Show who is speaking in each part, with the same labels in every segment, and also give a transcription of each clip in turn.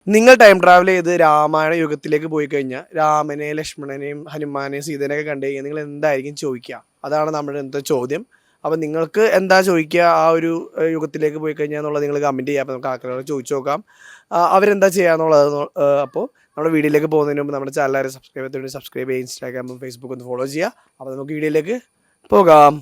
Speaker 1: നിങ്ങൾ time travel ചെയ്ത് രാമായണ യുഗത്തിലേക്ക് പോയി കഴിഞ്ഞാൽ രാമനെയും ലക്ഷ്മണനെയും ഹനുമാനെയും സീതനെയൊക്കെ കണ്ടു കഴിഞ്ഞാൽ നിങ്ങൾ എന്തായിരിക്കും ചോദിക്കുക? അതാണ് നമ്മുടെ ഇന്നത്തെ ചോദ്യം. അപ്പം നിങ്ങൾക്ക് എന്താ ചോദിക്കുക ആ ഒരു യുഗത്തിലേക്ക് പോയി കഴിഞ്ഞാൽ എന്നുള്ളത് നിങ്ങൾ കമൻറ്റ് ചെയ്യുക. അപ്പോൾ നമുക്ക് ആൾക്കാരോട് ചോദിച്ചു നോക്കാം അവരെന്താ ചെയ്യുക എന്നുള്ളത്. അപ്പോൾ നമ്മുടെ വീഡിയോയിലേക്ക് പോകുന്നതിന് മുമ്പ് നമ്മുടെ ചാനൽ ആരും സബ്സ്ക്രൈബ് ചെയ്യുക, ഇൻസ്റ്റാഗ്രാമും ഫേസ്ബുക്കും ഒന്ന് ഫോളോ ചെയ്യുക. അപ്പോൾ നമുക്ക് വീഡിയോയിലേക്ക് പോകാം.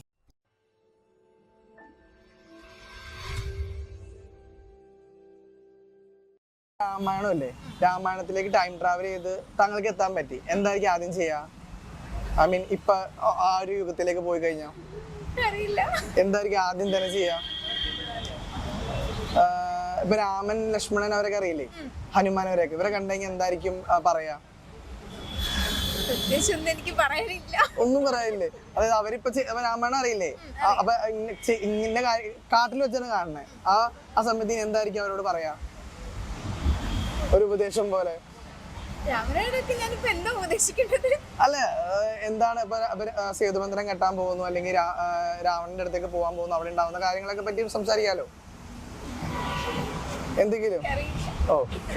Speaker 1: രാമായണം അല്ലേ, രാമായണത്തിലേക്ക് ടൈം ട്രാവൽ ചെയ്ത് താങ്കൾക്ക് എത്താൻ പറ്റി, എന്തായിരിക്കും ആദ്യം ചെയ്യാ? ഐ മീൻ ഇപ്പൊ ആ ഒരു യുഗത്തിലേക്ക് പോയി കഴിഞ്ഞാൽ എന്തായിരിക്കും ആദ്യം തന്നെ ചെയ്യാ? ഇപ്പൊ രാമൻ ലക്ഷ്മണൻ അവരൊക്കെ അറിയില്ലേ, ഹനുമാൻ അവരൊക്കെ, ഇവരെ കണ്ടെങ്കിൽ എന്തായിരിക്കും പറയാ? ഒന്നും പറയാനില്ലേ? അതായത് അവരിപ്പോ രാമായണം അറിയില്ലേ, അപ്പൊ ഇങ്ങനെ കാട്ടിൽ വെച്ചാണ് കാണുന്നത്, ആ സമയത്ത് എന്തായിരിക്കും അവരോട് പറയാ? ഒരു ഉപദേശം പോലെ അല്ല, എന്താണ് ഇപ്പൊ സേതുബന്ധനം കെട്ടാൻ പോകുന്നു, അല്ലെങ്കിൽ രാവണന്റെ അടുത്തേക്ക് പോകാൻ പോകുന്നു, അവിടെ ഉണ്ടാവുന്ന കാര്യങ്ങളൊക്കെ പറ്റി സംസാരിക്കാലോ എന്തെങ്കിലും.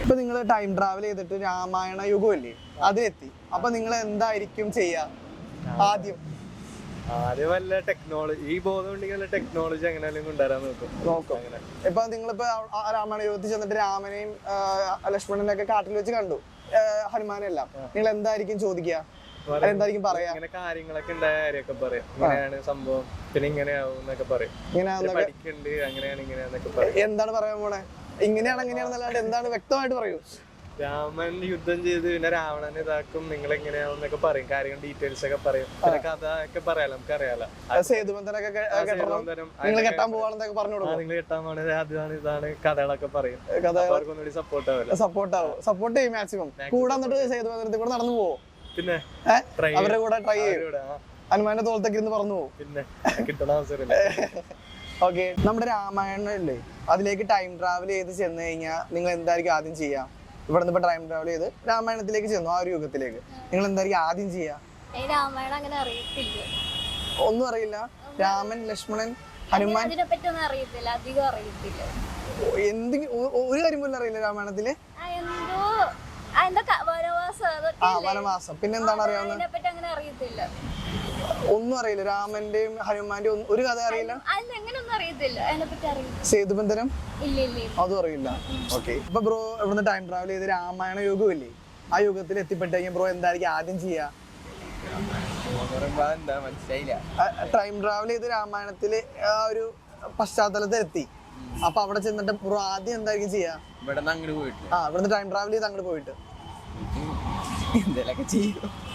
Speaker 1: ഇപ്പൊ നിങ്ങൾ ടൈം ട്രാവൽ ചെയ്തിട്ട് രാമായണ യുഗമല്ലേ അതിലെത്തി, അപ്പൊ നിങ്ങൾ എന്തായിരിക്കും ചെയ്യാ ആദ്യം?
Speaker 2: വല്ല ടെക്നോളജി, ഈ ബോധം ഉണ്ടെങ്കിൽ ടെക്നോളജി എങ്ങനെയാലും കൊണ്ടുവരാൻ നോക്കും.
Speaker 1: ഇപ്പൊ നിങ്ങളിപ്പോ രാമായണ യുഗത്തിൽ ചെന്നിട്ട് രാമനെയും ലക്ഷ്മണനെയൊക്കെ കാട്ടിൽ വെച്ച് കണ്ടു, ഹനുമാനെല്ലാം, നിങ്ങൾ എന്തായിരിക്കും ചോദിക്കുക, എന്തായിരിക്കും പറയാ?
Speaker 2: കാര്യങ്ങളൊക്കെ ഉണ്ടായ കാര്യമൊക്കെ പറയും, ഇങ്ങനെയാണ് സംഭവം, പിന്നെ ഇങ്ങനെയാവും എന്നൊക്കെ പറയും, പഠിക്കുന്നുണ്ട്, അങ്ങനെയാണ് ഇങ്ങനെയാന്നൊക്കെ പറയും.
Speaker 1: എന്താണ് പറയാൻ പോണേ? ഇങ്ങനെയാണ് അങ്ങനെയാണെന്നല്ലാണ്ട് എന്താണ് വ്യക്തമായിട്ട് പറയൂ.
Speaker 2: രാമൻ യുദ്ധം ചെയ്ത് പിന്നെ രാവണൻ ഇതാക്കും, നിങ്ങൾ എങ്ങനെയാവുന്നൊക്കെ പറയും, കാര്യങ്ങൾ ഡീറ്റെയിൽസ് ഒക്കെ പറയും, പിന്നെ കഥ ഒക്കെ പറയാലോ, നമുക്ക് അറിയാലോ.
Speaker 1: സേതുബന്ധനൊക്കെ നിങ്ങൾ കെട്ടാൻ പോവാണെന്നൊക്കെ പറഞ്ഞു കൊടുക്കും,
Speaker 2: നിങ്ങൾ കെട്ടാൻ പോണത് അതാണ് ഇതാണ് കഥകളൊക്കെ പറയും. അവർക്കൊന്നുകൂടി
Speaker 1: സപ്പോർട്ട് ചെയ്യും മാക്സിമം. കൂടെ എന്നിട്ട് സേതുബന്ധനത്തിൽ കൂടെ നടന്നു പോവോ?
Speaker 2: പിന്നെ
Speaker 1: അവരുടെ കൂടെ ട്രൈ ചെയ്യും, ഹനുമാന്റെ തോളത്തേക്ക് ഇരുന്ന് പറന്നു പോകും.
Speaker 2: പിന്നെ കിട്ടണ അവസരം.
Speaker 1: ഓക്കെ, നമ്മുടെ രാമായണം അല്ലേ, അതിലേക്ക് ടൈം ട്രാവൽ ചെയ്ത് ചെന്ന് കഴിഞ്ഞാൽ നിങ്ങൾ എന്തായിരിക്കും ആദ്യം ചെയ്യാ? ഇവിടെ നിന്ന് ഇപ്പൊ ടൈം ട്രാവൽ ചെയ്ത് രാമായണത്തിലേക്ക് ചെന്നു, ആ ഒരു യുഗത്തിലേക്ക്, നിങ്ങൾ എന്തായിരിക്കും ആദ്യം ചെയ്യാ?
Speaker 3: രാമായണം അങ്ങനെ അറിയത്തില്ല,
Speaker 1: ഒന്നും അറിയില്ല. രാമൻ ലക്ഷ്മണൻ ഹനുമാൻ
Speaker 3: അറിയത്തില്ല, അധികം അറിയത്തില്ല,
Speaker 1: എന്തെങ്കിലും ഒരു കാര്യം പോലും അറിയില്ല രാമായണത്തില്. വനവാസം, പിന്നെ എന്താണ് അറിയാവുന്നത്?
Speaker 3: അങ്ങനെ അറിയത്തില്ല,
Speaker 1: ഒന്നും അറിയില്ല. രാമന്റെയും ഹനുമാന്റെയും ഒരു കഥ അറിയില്ല, സേതുബന്ധനം അതും അറിയില്ല. ഓക്കെ, ഇപ്പൊ ബ്രോ ഇവിടുന്ന് ടൈം ട്രാവൽ ചെയ്ത് രാമായണ യുഗമില്ലേ, ആ യുഗത്തിൽ എത്തിപ്പെട്ട് കഴിഞ്ഞാൽ ബ്രോ എന്തായിരിക്കും ആദ്യം ചെയ്യാ? ടൈം ട്രാവൽ ചെയ്ത് രാമായണത്തില് ആ ഒരു പശ്ചാത്തലത്തിൽ എത്തി, അപ്പൊ അവിടെ ചെന്നിട്ട് ബ്രോ ആദ്യം എന്തായിരിക്കും ചെയ്യാ? ഇവിടുന്ന് ടൈം ട്രാവൽ ചെയ്ത് അങ്ങോട്ട് പോയിട്ട്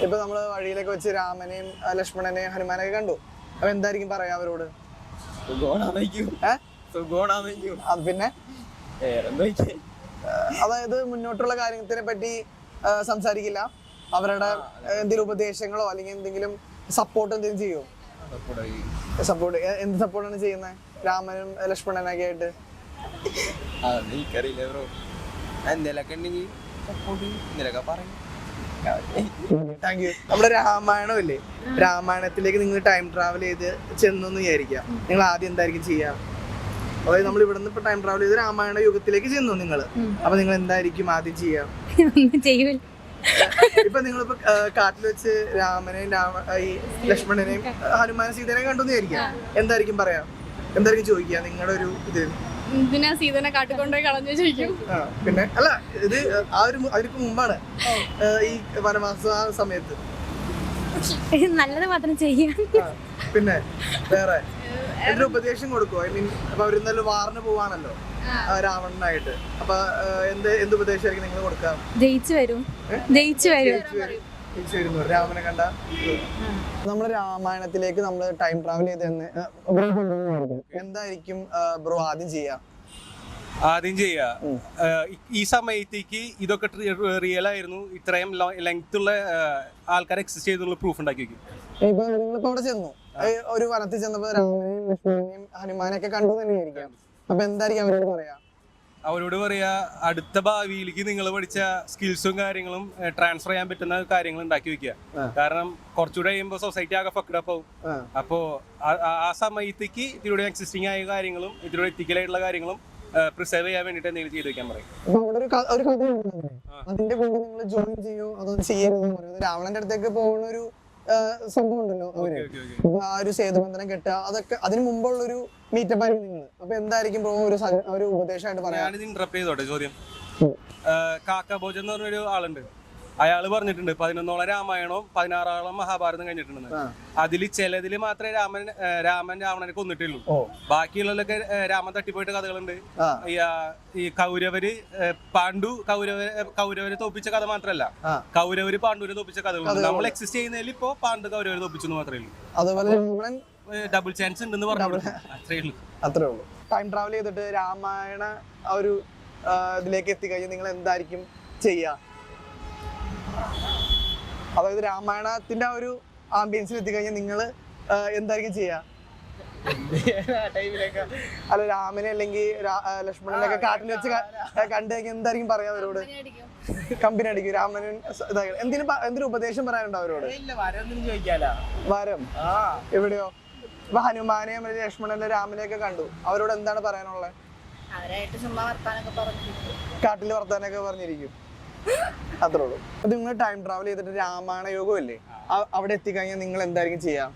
Speaker 1: ഇപ്പൊ നമ്മള് വഴിയിലൊക്കെ വെച്ച് രാമനെയും ലക്ഷ്മണനെയും ഹനുമാനെയൊക്കെ കണ്ടു, അപ്പൊ എന്തായിരിക്കും പറയാ അവരോട്? അത് പിന്നെ അതായത് മുന്നോട്ടുള്ള കാര്യത്തിനെ പറ്റി സംസാരിക്കില്ല, അവരുടെ എന്തെങ്കിലും ഉപദേശങ്ങളോ അല്ലെങ്കിൽ എന്തെങ്കിലും സപ്പോർട്ട് എന്തെങ്കിലും ചെയ്യോ? സപ്പോർട്ട് എന്ത് സപ്പോർട്ടാണ് ചെയ്യുന്നത് രാമനും ലക്ഷ്മണനൊക്കെ ആയിട്ട്? Thank you. നമ്മുടെ രാമായണം ഇല്ലേ, രാമായണത്തിലേക്ക് നിങ്ങൾ ടൈം ട്രാവൽ ചെയ്ത് ചെന്നു വിചാരിക്കുക, നിങ്ങൾ ആദ്യം എന്തായിരിക്കും ചെയ്യാ? അതായത് നമ്മൾ ഇവിടെ നിന്ന് ഇപ്പൊ ടൈം ട്രാവൽ ചെയ്ത് രാമായണ യുഗത്തിലേക്ക് ചെന്നു നിങ്ങൾ, അപ്പൊ നിങ്ങൾ എന്തായിരിക്കും ആദ്യം ചെയ്യാ? ഇപ്പൊ നിങ്ങളിപ്പോ കാട്ടിൽ വെച്ച് രാമനെയും ഈ ലക്ഷ്മണനെയും ഹനുമാൻ സീതനെയും കണ്ടു വിചാരിക്കുക, എന്തായിരിക്കും പറയാ, എന്തായിരിക്കും ചോദിക്കുക നിങ്ങളുടെ ഒരു ഇത്?
Speaker 3: സീതനെ കാട്ടിക്കൊണ്ടുപോയി കളഞ്ഞു ചോദിക്കും.
Speaker 1: പിന്നെ അല്ല, ഇത് ആ ഒരു അതിനൊക്കെ മുമ്പാണ്, ഈ വനവാസ ആ സമയത്ത്
Speaker 3: നല്ലത് മാത്രം ചെയ്യാം.
Speaker 1: പിന്നെ വേറെ എന്തൊരു ഉപദേശം കൊടുക്കുവോ? ഐ മീൻ അപ്പൊ അവര് വാറിന് പോവാണല്ലോ രാവണനായിട്ട്, അപ്പൊ എന്ത് ഉപദേശമായിരിക്കും നിങ്ങൾ കൊടുക്കാം?
Speaker 3: ജയിച്ചു വരും
Speaker 1: രാമനെ കണ്ട. നമ്മുടെ രാമായണത്തിലേക്ക് നമ്മൾ ടൈം ട്രാവൽ ചെയ്ത് എന്തായിരിക്കും ബ്രോ ആദ്യം ചെയ്യാ?
Speaker 4: ഈ സമയത്തേക്ക് ഇതൊക്കെ റിയൽ ആയിരുന്നു, ഇത്രയും ലെങ്ത് ഉള്ള ആൾക്കാർ എക്സിസ്റ്റ് ചെയ്തുള്ള പ്രൂഫ് ഉണ്ടാക്കി വെക്കും.
Speaker 1: ഇപ്പൊ നിങ്ങളിപ്പോ അവിടെ ചെന്നു, ഒരു വനത്തിൽ ചെന്നപ്പോ രാമനെയും ലക്ഷ്മണനെയും ഹനുമാനെയൊക്കെ കണ്ടു തന്നെ ആയിരിക്കാം, അപ്പൊ എന്തായിരിക്കും അവരോട് പറയാ?
Speaker 4: അവരോട് പറയാ, അടുത്ത ഭാവിയിലേക്ക് നിങ്ങൾ പഠിച്ച സ്കിൽസും കാര്യങ്ങളും ട്രാൻസ്ഫർ ചെയ്യാൻ പറ്റുന്ന കാര്യങ്ങൾ ഉണ്ടാക്കി വെക്കുക. കാരണം കുറച്ചുകൂടെ കഴിയുമ്പോൾ സൊസൈറ്റി ആകെ ഫക്ഡപ്പ് ആവും. അപ്പോ ആ സമയത്തേക്ക് ഇതിലൂടെ എക്സിസ്റ്റിംഗ് ആയ കാര്യങ്ങളും ഇതിലൂടെ എത്തിക്കലായിട്ടുള്ള കാര്യങ്ങളും പ്രിസർവ് ചെയ്യാൻ വേണ്ടിട്ട് എന്തെങ്കിലും ചെയ്ത് വെക്കാൻ പറയും.
Speaker 1: അപ്പൊ അവിടെ ഒരു ഒരു കഥ ഉണ്ടല്ലോ. അതിന്റെ കൂടെ നിങ്ങൾ ജോയിൻ ചെയ്യോ അതോ ചെയ്യരുതെന്ന് പറയുന്നത് രാവണന്റെ അടുത്തേക്ക് പോകുന്ന ഒരു സംഭവം ഉണ്ടല്ലോ അവര്. അപ്പൊ ആ ഒരു സേതുബന്ധനം കെട്ടുക അതൊക്കെ അതിന് മുമ്പുള്ള ഒരു മീറ്റപ്പ് ആയിരുന്നു നിങ്ങൾ. അപ്പൊ എന്തായിരിക്കും ബ്രോ ഒരു ഉപദേശമായിട്ട് പറയാം?
Speaker 4: ഞാനിത് ഇന്ററപ്റ്റ് ചെയ്തോട്ടെ ചോദ്യം. കാക്കഭോജൻ എന്ന് പറഞ്ഞൊരു ആളുണ്ട്. അയാള് പറഞ്ഞിട്ടുണ്ട് 11ഓളം രാമായണവും 16ഓളം മഹാഭാരതം കഴിഞ്ഞിട്ടുണ്ടെന്ന്. അതില് ചിലതില് മാത്രമേ രാമൻ രാവണനെ കൊന്നിട്ടുള്ളൂ. ബാക്കിയുള്ളതൊക്കെ രാമൻ തട്ടിപ്പോയിട്ട് കഥകളുണ്ട്. ഈ കൗരവര് പാണ്ഡു കൗരവരെ തോപ്പിച്ച കഥ മാത്രമല്ല, കൗരവര് പാണ്ഡുവിനെ തോപ്പിച്ച കഥകളുണ്ട്. നമ്മൾ എക്സിസ്റ്റ് ചെയ്യുന്നതിൽ ഇപ്പോ പാണ്ഡു കൗരവരെ തോപ്പിച്ചു മാത്രമേ ഉള്ളൂ.
Speaker 1: അതുപോലെ
Speaker 4: ഡബിൾ ചാൻസ് ഉണ്ടെന്ന് പറഞ്ഞു. അത്രേ ഉള്ളൂ.
Speaker 1: അത്രേ ഉള്ളൂ. ടൈം ട്രാവൽ ചെയ്തിട്ട് രാമായണ ആ ഒരു ഇതിലേക്ക് എത്തിക്കഴിഞ്ഞാൽ നിങ്ങൾ എന്തായിരിക്കും ചെയ്യുക? അതായത് രാമായണത്തിന്റെ ആ ഒരു ആംബിയൻസിൽ എത്തിക്കഴിഞ്ഞാൽ നിങ്ങൾ എന്തായിരിക്കും ചെയ്യുക? അല്ല രാമനെ അല്ലെങ്കിൽ ലക്ഷ്മണനൊക്കെ കാട്ടിൽ വെച്ച് കണ്ടു കഴിഞ്ഞാൽ എന്തായിരിക്കും പറയാ അവരോട്? കമ്പനി അടിക്കും. രാമനൻ എന്തിനും ഉപദേശം പറയാനുണ്ടോ അവരോട്? വരം എവിടെയോ? ഇപ്പൊ ഹനുമാനെയും ലക്ഷ്മണനെ രാമനെയൊക്കെ കണ്ടു, അവരോട് എന്താണ് പറയാനുള്ളത്? കാട്ടില് വർത്താനൊക്കെ പറഞ്ഞിരിക്കും. അത്രേ ഉള്ളൂ. അത് നിങ്ങൾ ടൈം ട്രാവൽ ചെയ്തിട്ട് രാമായണ യോഗം അല്ലേ, അവിടെ എത്തിക്കഴിഞ്ഞാൽ നിങ്ങൾ എന്തായിരിക്കും ചെയ്യാം?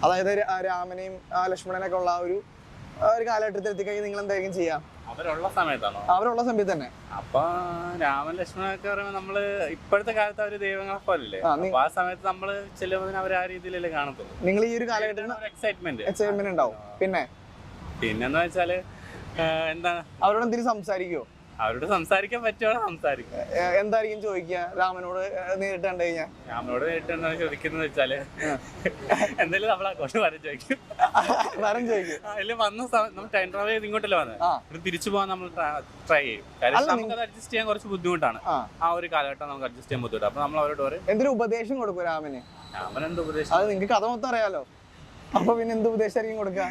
Speaker 1: അതായത് രാമനെയും ലക്ഷ്മണനൊക്കെ ഉള്ള ആ ഒരു കാലഘട്ടത്തിൽ എത്തിക്കഴിഞ്ഞാൽ നിങ്ങൾ എന്തായിരിക്കും ചെയ്യാം?
Speaker 5: അവരുള്ള സമയത്താണോ?
Speaker 1: അവരുള്ള സമയത്ത് തന്നെ.
Speaker 5: അപ്പൊ രാമൻ ലക്ഷ്മണനൊക്കെ പറയുമ്പോൾ നമ്മള് ഇപ്പോഴത്തെ കാലത്ത് അവര് ദൈവങ്ങളെ പോലല്ലേ, അപ്പൊ ആ സമയത്ത് നമ്മള് ചെല്ലുമ്പോൾ അവർ ആ രീതിയിലല്ലേ കാണത്തുള്ളൂ.
Speaker 1: നിങ്ങൾ ഈ ഒരു കാലഘട്ടത്തിൽ എക്സൈറ്റ്മെന്റ് ഉണ്ടാവും.
Speaker 5: പിന്നെന്ന് വെച്ചാല് എന്താണ്,
Speaker 1: അവരോട് എന്തെങ്കിലും സംസാരിക്കുവോ?
Speaker 5: അവരോട് സംസാരിക്കാൻ പറ്റുവാണോ സംസാരിക്കും.
Speaker 1: എന്തായിരിക്കും ചോദിക്കുക രാമനോട് നേരിട്ട് കണ്ടു കഴിഞ്ഞാൽ?
Speaker 5: രാമനോട് നേരിട്ട് എന്താണ് ചോദിക്കുന്നത് വെച്ചാല് എന്തായാലും നമ്മൾ അങ്ങോട്ട് വരം ചോദിക്കും. അതിൽ വന്ന നമ്മൾ ടൈം ട്രാവൽ ചെയ്ത് ഇങ്ങോട്ടല്ലേ വന്നത്, തിരിച്ചു പോകാൻ നമ്മൾ ട്രൈ ചെയ്യും. കാര്യം നമുക്കത് അഡ്ജസ്റ്റ് ചെയ്യാൻ കുറച്ച് ബുദ്ധിമുട്ടാണ്. ആ ഒരു കാലഘട്ടം നമുക്ക് അഡ്ജസ്റ്റ് ചെയ്യാൻ ബുദ്ധിമുട്ടാണ്. അപ്പൊ നമ്മൾ അവരോട് പറയും
Speaker 1: എന്തൊരു ഉപദേശം കൊടുക്കും രാമന്?
Speaker 5: രാമൻ എന്ത് ഉപദേശം?
Speaker 1: അത് നിങ്ങൾക്ക് കഥ മൊത്തം അറിയാലോ, അപ്പൊ പിന്നെ എന്ത് ഉപദേശമായിരിക്കും കൊടുക്കുക?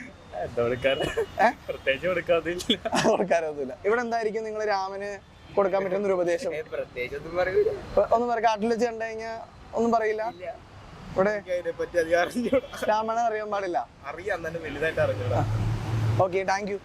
Speaker 5: പ്രത്യേകിച്ച്
Speaker 1: കൊടുക്കാറൊന്നുമില്ല. ഇവിടെ എന്തായിരിക്കും നിങ്ങൾ രാമന് കൊടുക്കാൻ പറ്റുന്ന ഒരു ഉപദേശം? ഒന്നും പറ, കാട്ടിൽ വെച്ച് കണ്ടു കഴിഞ്ഞാ ഒന്നും പറയില്ല. ഇവിടെ രാമനെ അറിയാൻ പാടില്ല.
Speaker 2: അറിയാൻ തന്നെ വലുതായിട്ട് അറിഞ്ഞൂടാ.
Speaker 1: Okay, thank you.